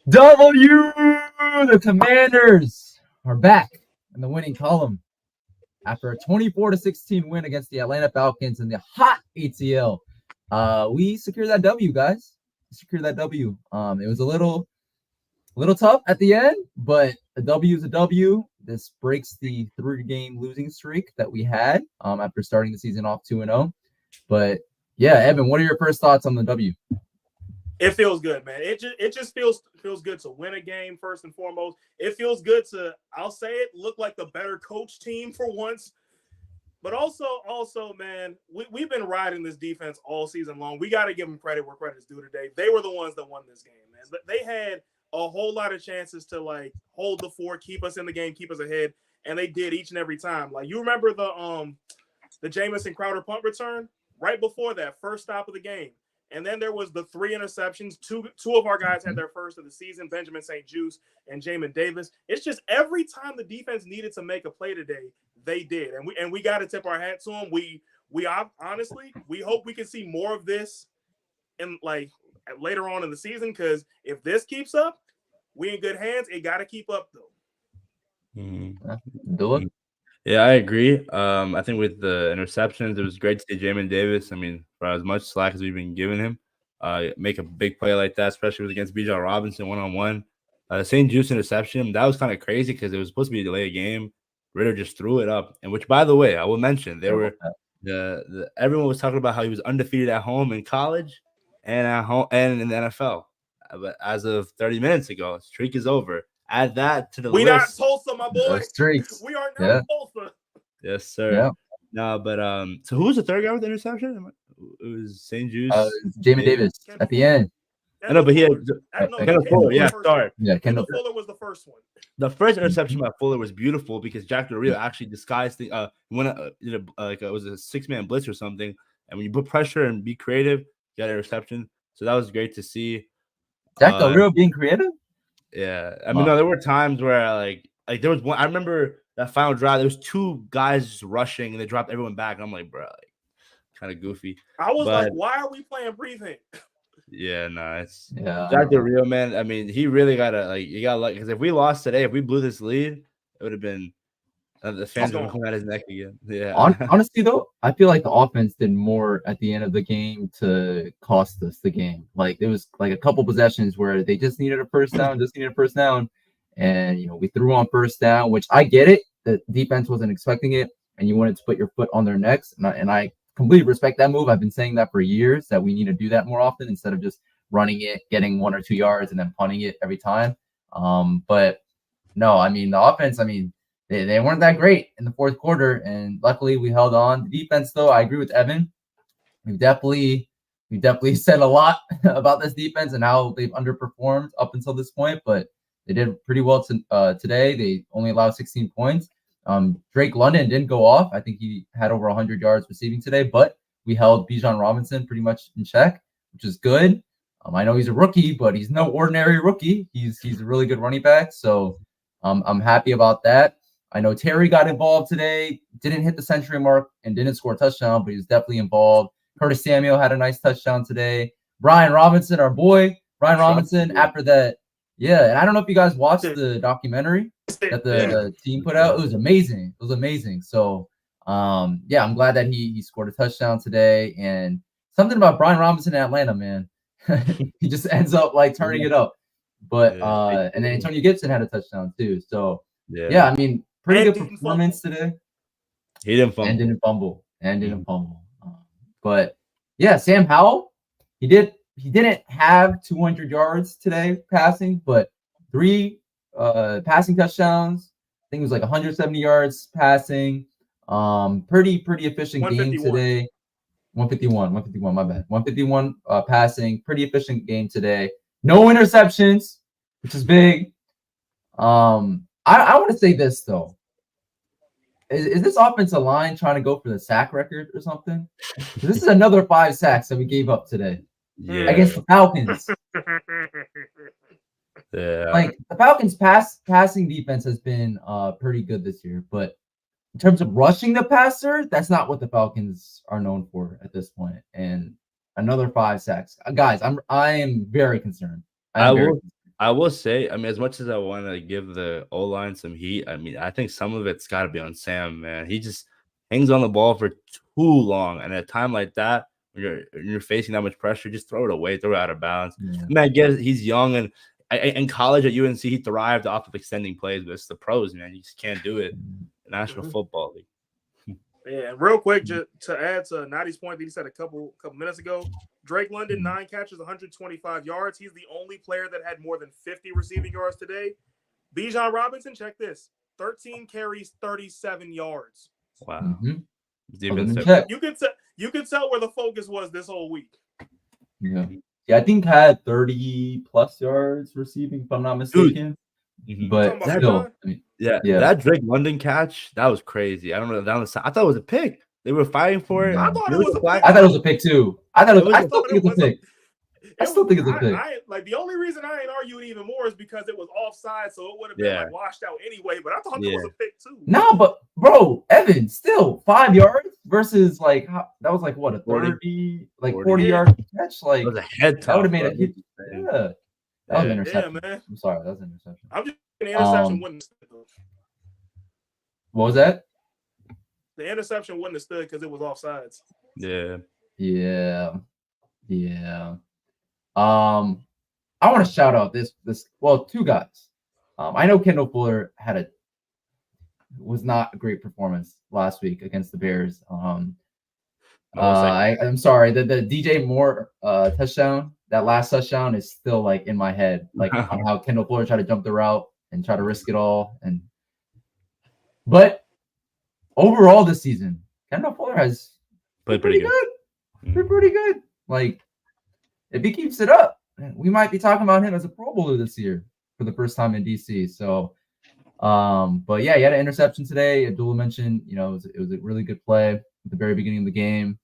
W! The Commanders are back in the winning column after a 24-16 win against the Atlanta Falcons in the hot ATL. We secured that W, guys. We secured that W. It was a little tough at the end, but a W is a W. This breaks the 3-game losing streak that we had after starting the season off 2-0. But yeah, Evan, what are your first thoughts on the W? It feels good, man. It just feels good to win a game first and foremost. It feels good to, I'll say it, look like the better coach team for once. But also, man, we've been riding this defense all season long. We got to give them credit where credit's due today. They were the ones that won this game, man. But they had a whole lot of chances to like hold the fort, keep us in the game, keep us ahead, and they did each and every time. Like you remember the Jamison Crowder punt return right before that first stop of the game. And then there was the 3 interceptions. Two of our guys had their first of the season, Benjamin St-Juste and Jamin Davis. It's just every time the defense needed to make a play today, they did. And we got to tip our hat to them. We honestly, we hope we can see more of this in like later on in the season, because if this keeps up, we in good hands. It got to keep up, though. Do it. Yeah, I agree. I think with the interceptions, it was great to see Jamin Davis. I mean, for as much slack as we've been giving him, make a big play like that, especially against Bijan Robinson one-on-one. St-Juste interception, that was kind of crazy because it was supposed to be a delay game. Ritter just threw it up, and which, by the way, I will mention, everyone was talking about how he was undefeated at home in college and at home and in the NFL. But as of 30 minutes ago, streak is over. Add that to the list. We not Tulsa, my boy. Streaks. We are not Tulsa. Yes, sir. Yeah. No, but so who was the third guy with the interception? It was St-Juste. Jamin Davis at the end. I know, but he had Kendall Fuller. Yeah, sorry. Yeah, Kendall Fuller was the first one. The first interception by Fuller was beautiful because Jack Del Rio actually disguised the it was a 6-man blitz or something, and when you put pressure and be creative, you got an interception. So that was great to see. Jack Del Rio being creative. Yeah, I mean, no, there were times where like there was one. I remember that final drive. There was 2 guys just rushing, and they dropped everyone back. And I'm like, bro, like, kind of goofy. I was like, why are we playing breathing? Yeah, nice. Yeah, Jack Del Rio, man. I mean, he really you got lucky because if we lost today, if we blew this lead, it would have been the fans would come at his neck again. Yeah. Honestly, though, I feel like the offense did more at the end of the game to cost us the game. Like there was like a couple possessions where they just needed a first down, and we threw on first down, which I get it. The defense wasn't expecting it, and you wanted to put your foot on their necks, and I completely respect that move. I've been saying that for years, that we need to do that more often instead of just running it, getting 1 or 2 yards, and then punting it every time. But no, I mean, the offense, they weren't that great in the fourth quarter, and luckily we held on. The defense, though, I agree with Evan. We've definitely said a lot about this defense and how they've underperformed up until this point, but they did pretty well today. They only allowed 16 points. Drake London didn't go off. I think he had over 100 yards receiving today, but we held Bijan Robinson pretty much in check, which is good. I know he's a rookie, but he's no ordinary rookie. He's a really good running back, so I'm happy about that. I know Terry got involved today, didn't hit the century mark and didn't score a touchdown, but he was definitely involved. Curtis Samuel had a nice touchdown today. Brian Robinson, our boy, after that. Yeah, and I don't know if you guys watched the documentary that the team put out. It was amazing. So, I'm glad that he scored a touchdown today. And something about Brian Robinson in Atlanta, man. He just ends up like turning it up. But and then Antonio Gibson had a touchdown too. So, I mean, pretty good performance today. He didn't fumble. And didn't fumble. But yeah, Sam Howell, he didn't have 200 yards today passing, but 3 passing touchdowns. I think it was like 170 yards passing. Pretty efficient game today. 151, my bad. 151 passing, pretty efficient game today. No interceptions, which is big. I want to say this though. Is this offensive line trying to go for the sack record or something? This is another 5 sacks that we gave up today against the Falcons. Yeah. Like the Falcons passing defense has been pretty good this year, but in terms of rushing the passer, that's not what the Falcons are known for at this point. And another 5 sacks. Guys, I am very concerned. I will say, I mean, as much as I want to give the O-line some heat, I mean, I think some of it's got to be on Sam, man. He just hangs on the ball for too long. And at a time like that, when you're facing that much pressure, just throw it away, throw it out of bounds. Yeah. I mean, I guess he's young, and in college at UNC, he thrived off of extending plays, but it's the pros, man. You just can't do it in National Football League. Yeah, and real quick, just to add to Nadi's point that he said a couple minutes ago, Drake London, 9 catches, 125 yards. He's the only player that had more than 50 receiving yards today. Bijan Robinson, check this, 13 carries, 37 yards. Wow. You can tell where the focus was this whole week. Yeah, I think had 30 plus yards receiving, if I'm not mistaken. But still, that Drake London catch, that was crazy. I don't know down the side. I thought it was a pick. They were fighting for it. I thought it was a pick. I thought it was a pick too. I still think it's a pick. I still think it's a pick. Like the only reason I ain't arguing even more is because it was offside, so it would have been like washed out anyway. But I thought it was a pick too. No, but bro, Evan, still 5 yards versus like that was like what a 40 yard catch. Like it was a head that would have made a hit. Yeah. That was an interception. Man. I'm sorry, that was an interception. I'm just the interception wouldn't have stood. What was that? The interception wouldn't have stood because it was offsides. Yeah. I want to shout out this two guys. I know Kendall Fuller was not a great performance last week against the Bears. I'm sorry, the DJ Moore touchdown, that last touchdown is still like in my head, like on how Kendall Fuller tried to jump the route and try to risk it all. But overall this season, Kendall Fuller has played pretty good. Pretty good. Like if he keeps it up, we might be talking about him as a Pro Bowler this year for the first time in DC. So, but yeah, he had an interception today. Abdullah mentioned, it was a really good play at the very beginning of the game.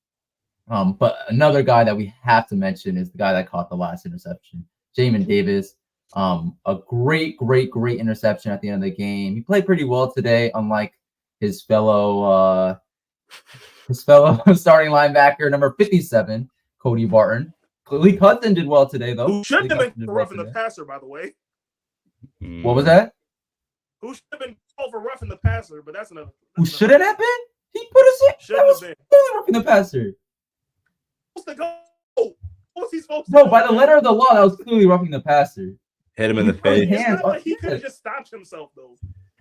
But another guy that we have to mention is the guy that caught the last interception, Jamin Davis. A great interception at the end of the game. He played pretty well today, unlike his fellow starting linebacker, number 57, Cody Barton. Lee Hudson did well today, though. Who should have been roughing the passer, by the way. What was that? Who should have been called for roughing the passer, but that's another. Who shouldn't have been? He put us in. Shouldn't have been. Roughing the passer. Supposed to go. What was he supposed to do? No, by the letter of the law, that was clearly roughing the passer. Hit him in the face. It's not like he could have just stopped himself, though.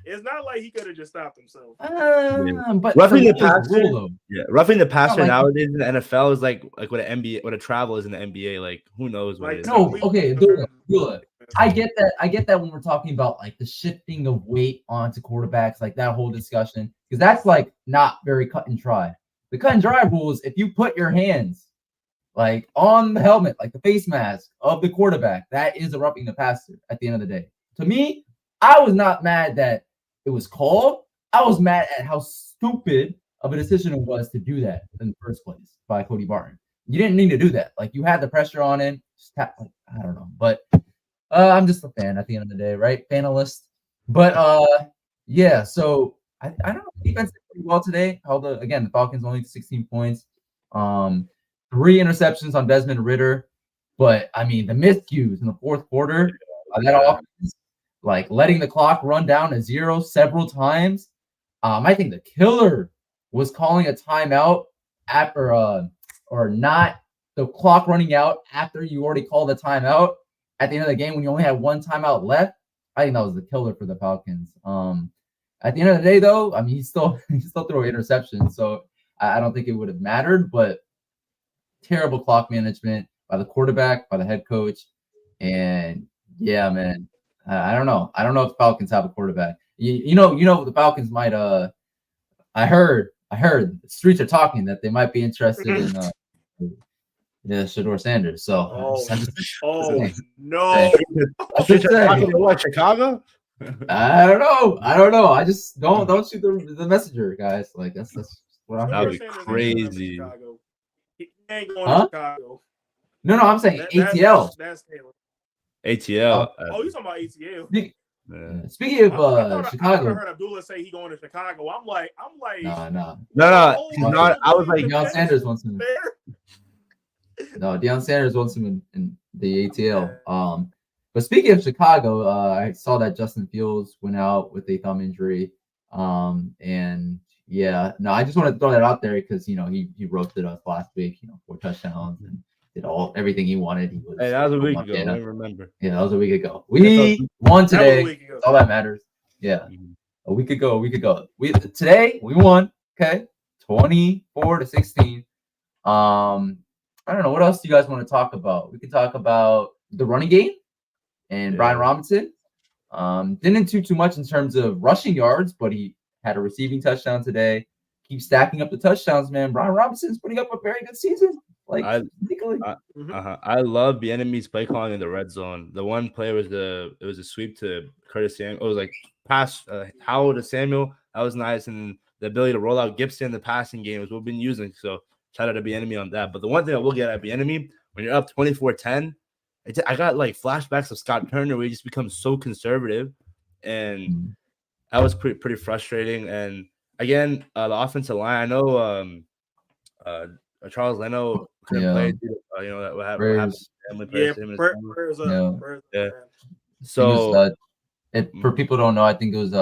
It's not like he could have just stopped himself. But roughing the passer, roughing the passer nowadays in the NFL is like what a travel is in the NBA. Like who knows what it is. No, okay, I get that. I get that when we're talking about like the shifting of weight onto quarterbacks, like that whole discussion, because that's like not very cut and dry. The cut and dry rule is if you put your hands like on the helmet, like the face mask of the quarterback, that is a roughing the passer at the end of the day. To me, I was not mad that it was called. I was mad at how stupid of a decision it was to do that in the first place by Cody Barton. You didn't need to do that. Like you had the pressure on him. I don't know, but I'm just a fan at the end of the day, right? Fanalist. But yeah. So I don't know. Defense did pretty well today. The Falcons only 16 points. 3 interceptions on Desmond Ridder, but I mean the miscues in the fourth quarter. That offense, like letting the clock run down to 0 several times. I think the killer was calling a timeout after or not the clock running out after you already called a timeout at the end of the game when you only had 1 timeout left. I think that was the killer for the Falcons. At the end of the day, though, I mean he still threw an interception, so I don't think it would have mattered. But terrible clock management by the quarterback, by the head coach, and yeah, man. I don't know. I don't know if the Falcons have a quarterback. You know, the Falcons might. I heard the streets are talking that they might be interested in Shedeur Sanders. So, no. What, Chicago? I don't know. I just don't shoot the messenger, guys. Like that's what I'm. That would be crazy. He ain't going to Chicago. No, I'm saying ATL. That's Taylor. ATL. You talking about ATL? Speaking of Chicago, I heard Abdullah say he going to Chicago. I'm like, no. He's not. I was like, Deion Sanders wants him. No, Deion Sanders wants him in the ATL. But speaking of Chicago, I saw that Justin Fields went out with a thumb injury. And yeah, no, I just wanted to throw that out there because he roasted us last week, 4 touchdowns and did everything he wanted. He was Hey, that was a week ago. I remember. Yeah, that was a week ago. We won today. That's all that matters. Yeah. A week ago. Today we won. Okay. 24-16. I don't know. What else do you guys want to talk about? We could talk about the running game and Brian Robinson. Didn't do too much in terms of rushing yards, but he had a receiving touchdown today. Keep stacking up the touchdowns, man. Brian Robinson's putting up a very good season. I love the enemy's play calling in the red zone. The one play was a sweep to Curtis Samuel. It was like pass Howell to Samuel. That was nice, and the ability to roll out Gibson in the passing game is what we've been using. So shout out to the enemy on that. But the one thing I will get at the enemy, when you're up 24-10, I got like flashbacks of Scott Turner where he just becomes so conservative, and that was pretty frustrating. And again, the offensive line. I know Charles Leno couldn't play. What happened to family prayers to him. Yeah. So, for people who don't know, I think it was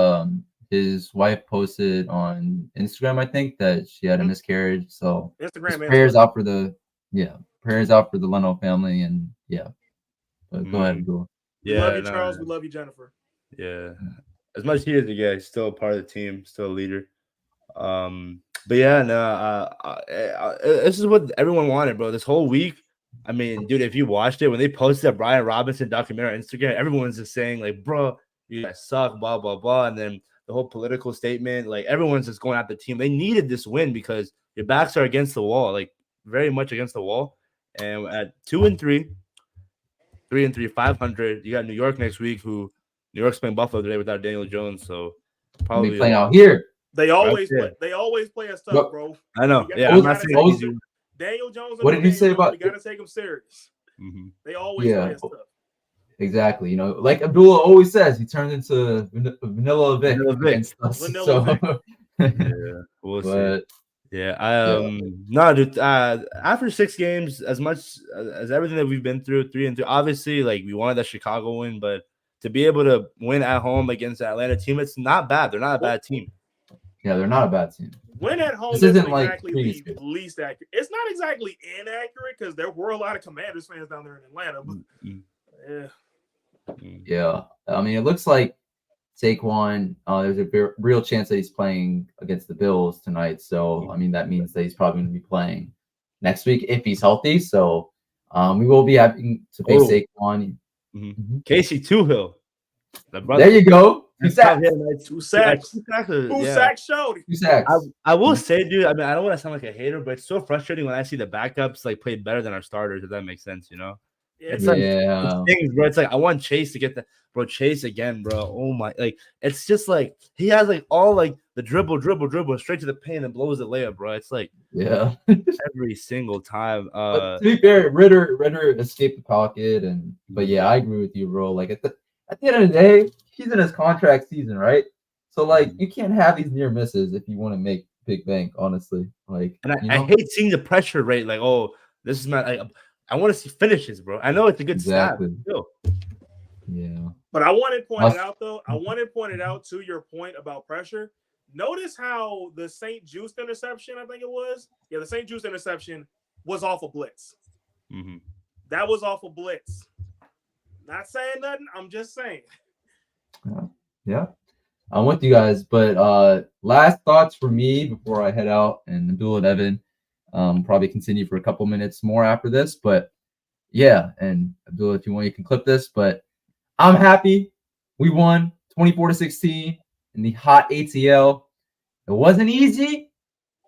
his wife posted on Instagram, I think, that she had a miscarriage. So prayers out for the Leno family, and But go ahead, go. We love you, Charles. We love you, Jennifer. Yeah. As much heat as you get, he's still a part of the team, still a leader. But yeah, this is what everyone wanted, bro. This whole week, I mean, dude, if you watched it, when they posted a Brian Robinson documentary on Instagram, everyone's just saying, like, bro, you guys suck, blah, blah, blah. And then the whole political statement, like, everyone's just going at the team. They needed this win because your backs are against the wall, like, very much against the wall. And at 2-3, 3-3, 500, you got New York next week, who New York's playing Buffalo today without Daniel Jones, so probably playing out here. They always play us tough, bro. I know. I'm not saying Daniel Jones. What did you say about? We gotta take him serious. They always play us tough. Exactly. Like Abdullah always says, he turned into Vanilla Vic against us. We'll see. Yeah, no, dude. After 6 games, as much as everything that we've been through, 3-3, obviously, like we wanted that Chicago win, but to be able to win at home against the Atlanta team, it's not bad. They're not a bad team. Yeah, they're not a bad team. Win at home isn't exactly the least accurate. It's not exactly inaccurate because there were a lot of Commanders fans down there in Atlanta. But yeah. I mean, it looks like Saquon, there's a real chance that he's playing against the Bills tonight. So, I mean, that means that he's probably going to be playing next week if he's healthy. So, we will be having to face Saquon. Casey Toohill. There you go. 2 sacks. 2 sacks. 2 sacks showed. 2 sacks. I will say, dude, I mean, I don't want to sound like a hater, but it's so frustrating when I see the backups like play better than our starters, if that makes sense, Yeah. It's like things, bro. It's like I want Chase to get the Chase again, bro. Oh my, like it's just like he has like all like the dribble straight to the paint and blows the layup, bro. It's like every single time. To be fair, Ritter escaped the pocket, but yeah, I agree with you, bro. Like at the end of the day, he's in his contract season, right? So like you can't have these near misses if you want to make big bank, honestly. Like, and I hate seeing the pressure rate. Like, oh, this is my. I want to see finishes, bro. I know it's a good stat. Yeah. But I wanted pointed out, though. I wanted pointed out to your point about pressure. Notice how the St. Juice interception, I think it was. Yeah, the St. Juice interception was off a blitz. That was off a blitz. Not saying nothing. I'm just saying. Yeah. I'm with you guys. But last thoughts for me before I head out, and Abdul and Evan probably continue for a couple minutes more after this. But yeah, and Abdul, if you want, you can clip this. But I'm happy. We won 24-16 in the hot ATL. It wasn't easy,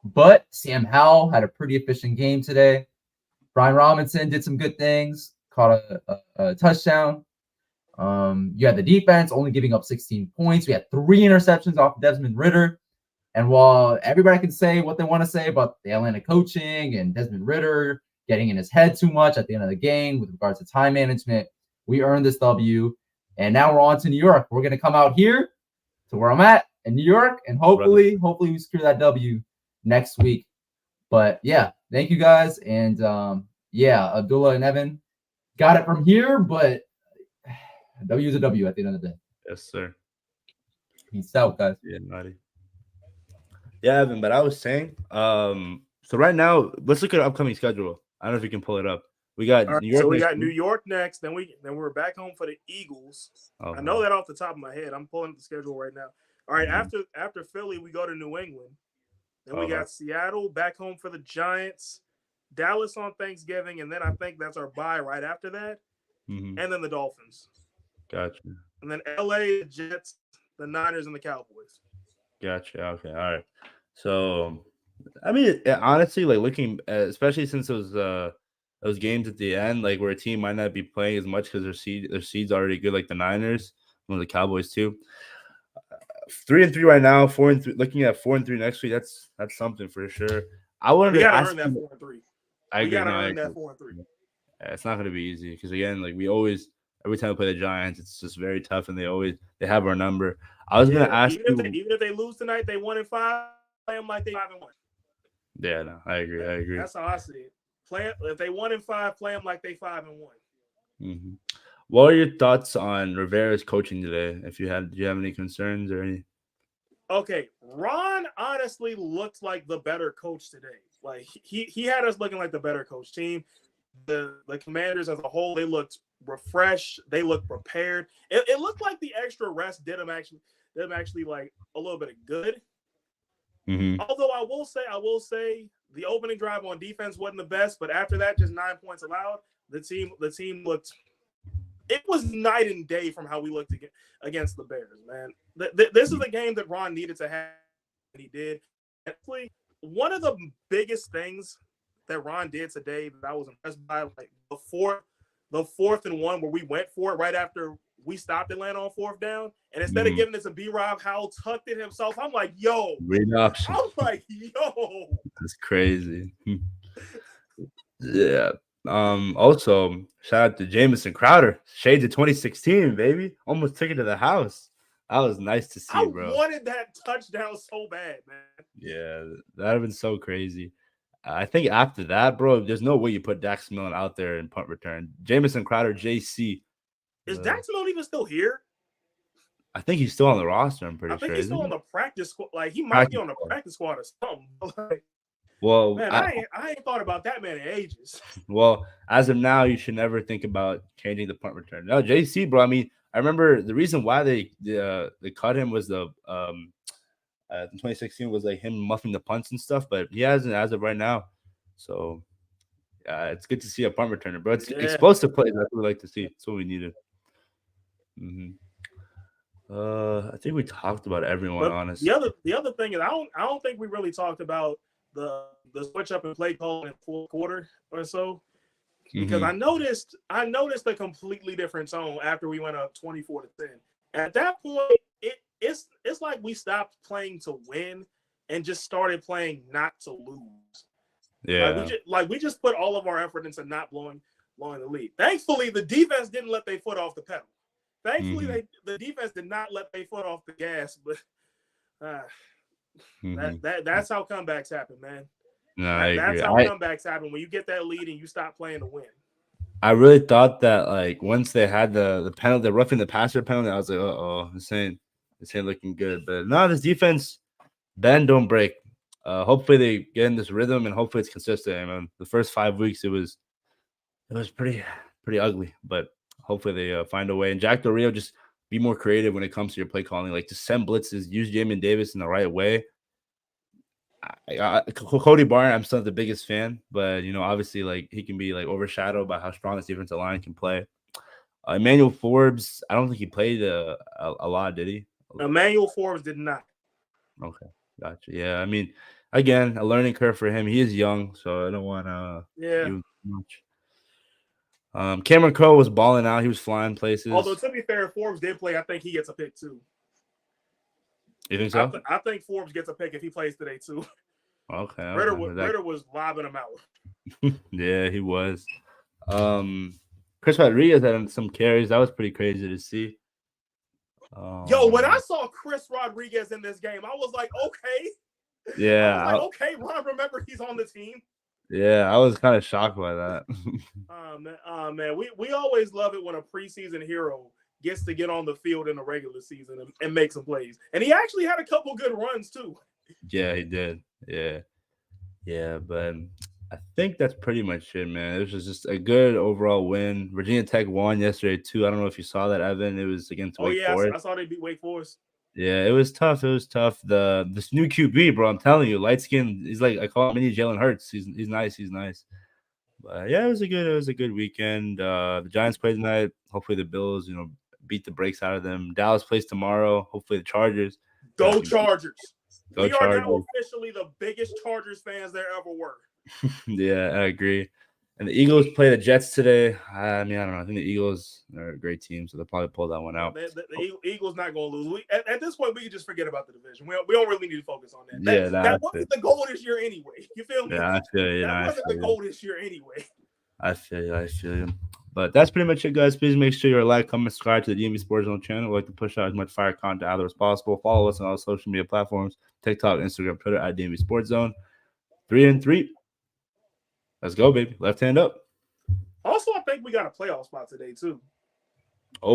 but Sam Howell had a pretty efficient game today. Brian Robinson did some good things, caught a touchdown. You had the defense only giving up 16 points. We had 3 interceptions off Desmond Ridder. And while everybody can say what they want to say about the Atlanta coaching and Desmond Ridder getting in his head too much at the end of the game with regards to time management, we earned this W. And now we're on to New York. We're going to come out here to where I'm at in New York, and hopefully we secure that W next week. But yeah, thank you guys. And Abdullah and Evan got it from here, but W is a W at the end of the day. Yes, sir. Peace out, guys. Yeah, naughty. Yeah, Evan, but I was saying, so right now, let's look at our upcoming schedule. I don't know if you can pull it up. We got All right, New York. so we next got New week. York next. Then we're back home for the Eagles. Oh, I know that off the top of my head. I'm pulling up the schedule right now. All right, Mhm. after Philly, we go to New England. Then we Uh-huh. got Seattle back home for the Giants, Dallas on Thanksgiving, and then I think that's our bye right after that, Mhm. and then the Dolphins, Gotcha. and then LA, the Jets, the Niners, and the Cowboys. Gotcha. Okay. All right. So, I mean, honestly, like looking, especially since those games at the end, like where a team might not be playing as much because their seed's already good, like the Niners, and the Cowboys too. 3-3 right now, 4-3. Looking at 4-3 next week, that's something for sure. I wanted We to gotta ask earn that you. 4-3. I We agree. gotta No, I earn that agree. 4-3. Yeah, it's not going to be easy because again, like we always, every time we play the Giants, it's just very tough, and they have our number. I was going to Yeah, ask you. even if they lose tonight, they 1-5. Play them like they 5-1. Yeah, no, I agree. I agree. That's how I see it. Play if they 1-5, play them like they 5-1. Hmm. What are your thoughts on Rivera's coaching today? Do you have any concerns or any? Okay, Ron honestly looks like the better coach today. Like he had us looking like the better coach team. The Commanders as a whole, they looked refreshed. They looked prepared. It looked like the extra rest did them actually like a little bit of good. Mm-hmm. Although I will say the opening drive on defense wasn't the best, but after that, just 9 points allowed. The team looked. It was night and day from how we looked against the Bears, man. This is a game that Ron needed to have, and he did. Actually, one of the biggest things that Ron did today that I was impressed by, like the 4th and 1 where we went for it right after we stopped Atlanta on 4th down, and instead of giving it to B-Rob, Howell tucked it himself. I'm like, yo. Great option. I'm like, yo. That's crazy. Yeah. Also, shout out to Jamison Crowder. Shades of 2016, baby. Almost took it to the house. That was nice to see, I bro. wanted that touchdown so bad, man. Yeah, that'd have been so crazy. I think after that, bro, there's no way you put Dax Millen out there in punt return. Jamison Crowder, JC. Is Dax Millen even still here? I think he's still on the roster. I'm pretty I think sure. he's still on the practice squad. Like he might be on the practice squad or something. Like, well, man, I ain't thought about that man in ages. Well, as of now, you should never think about changing the punt return. No, JC, bro. I mean, I remember the reason why they cut him was in 2016 was like him muffing the punts and stuff, but he hasn't as of right now. So it's good to see a punt returner, bro. It's explosive plays. That's what we like to see. That's what we needed. Mm-hmm. I think we talked about everyone. But honestly, the other thing is I don't think we really talked about the switch up and play call in the fourth quarter or so, because I noticed a completely different tone after we went up 24-10. At that point, it's like we stopped playing to win and just started playing not to lose. Yeah, we just put all of our effort into not blowing the lead. Thankfully, the defense didn't let their foot off the pedal. Thankfully, the defense did not let their foot off the gas, but that's how comebacks happen, man. No, I agree. That's how comebacks happen when you get that lead and you stop playing to win. I really thought that like once they had the penalty, the roughing the passer penalty, I was like, this ain't looking good. But no, this defense, bend don't break. Hopefully they get in this rhythm and hopefully it's consistent. I mean, the first 5 weeks it was pretty ugly, but hopefully they find a way. And Jack Del Rio, just be more creative when it comes to your play calling. Like just send blitzes, use Jamin Davis in the right way. Cody Barton, I'm still not the biggest fan, but obviously, like he can be like overshadowed by how strong this defensive line can play. Emmanuel Forbes, I don't think he played a lot, did he? Emmanuel Forbes did not. Okay, gotcha. Yeah, I mean, again, a learning curve for him. He is young, so I don't want to do much. Cameron Crowe was balling out. He was flying places. Although to be fair, Forbes did play. I think he gets a pick too. You think so? I think Forbes gets a pick if he plays today too. Okay. Ritter was lobbing him out. Yeah, he was. Chris Rodriguez had some carries. That was pretty crazy to see. Yo, when I saw Chris Rodriguez in this game, I was like, okay. Yeah. Okay, Ron, remember he's on the team. Yeah, I was kind of shocked by that. Man, we always love it when a preseason hero gets to get on the field in the regular season and make some plays. And he actually had a couple good runs too. Yeah, he did. Yeah, but I think that's pretty much it, man. It was just a good overall win. Virginia Tech won yesterday too. I don't know if you saw that, Evan. It was against Wake Forest. I saw they beat Wake Forest. Yeah, it was tough. This new QB, bro. I'm telling you, light skin. He's like, I call him mini Jalen Hurts. He's nice. But yeah, it was a good weekend. The Giants play tonight. Hopefully the Bills, beat the brakes out of them. Dallas plays tomorrow. Hopefully the Chargers. Go Chargers. Go we Chargers. are now officially the biggest Chargers fans there ever were. Yeah, I agree. And the Eagles play the Jets today. I mean, I don't know. I think the Eagles are a great team, so they'll probably pull that one out. The Eagles not going to lose. At this point, we can just forget about the division. We don't really need to focus on that. That wasn't the goal this year anyway. You feel me? Yeah, I feel you. That wasn't the goal this year anyway. I feel you. But that's pretty much it, guys. Please make sure you're like, comment, subscribe to the DMV Sports Zone channel. We like to push out as much fire content out there as possible. Follow us on all social media platforms: TikTok, Instagram, Twitter at DMV Sports Zone. 3-3. Let's go, baby. Left hand up. Also, I think we got a playoff spot today, too. Oh.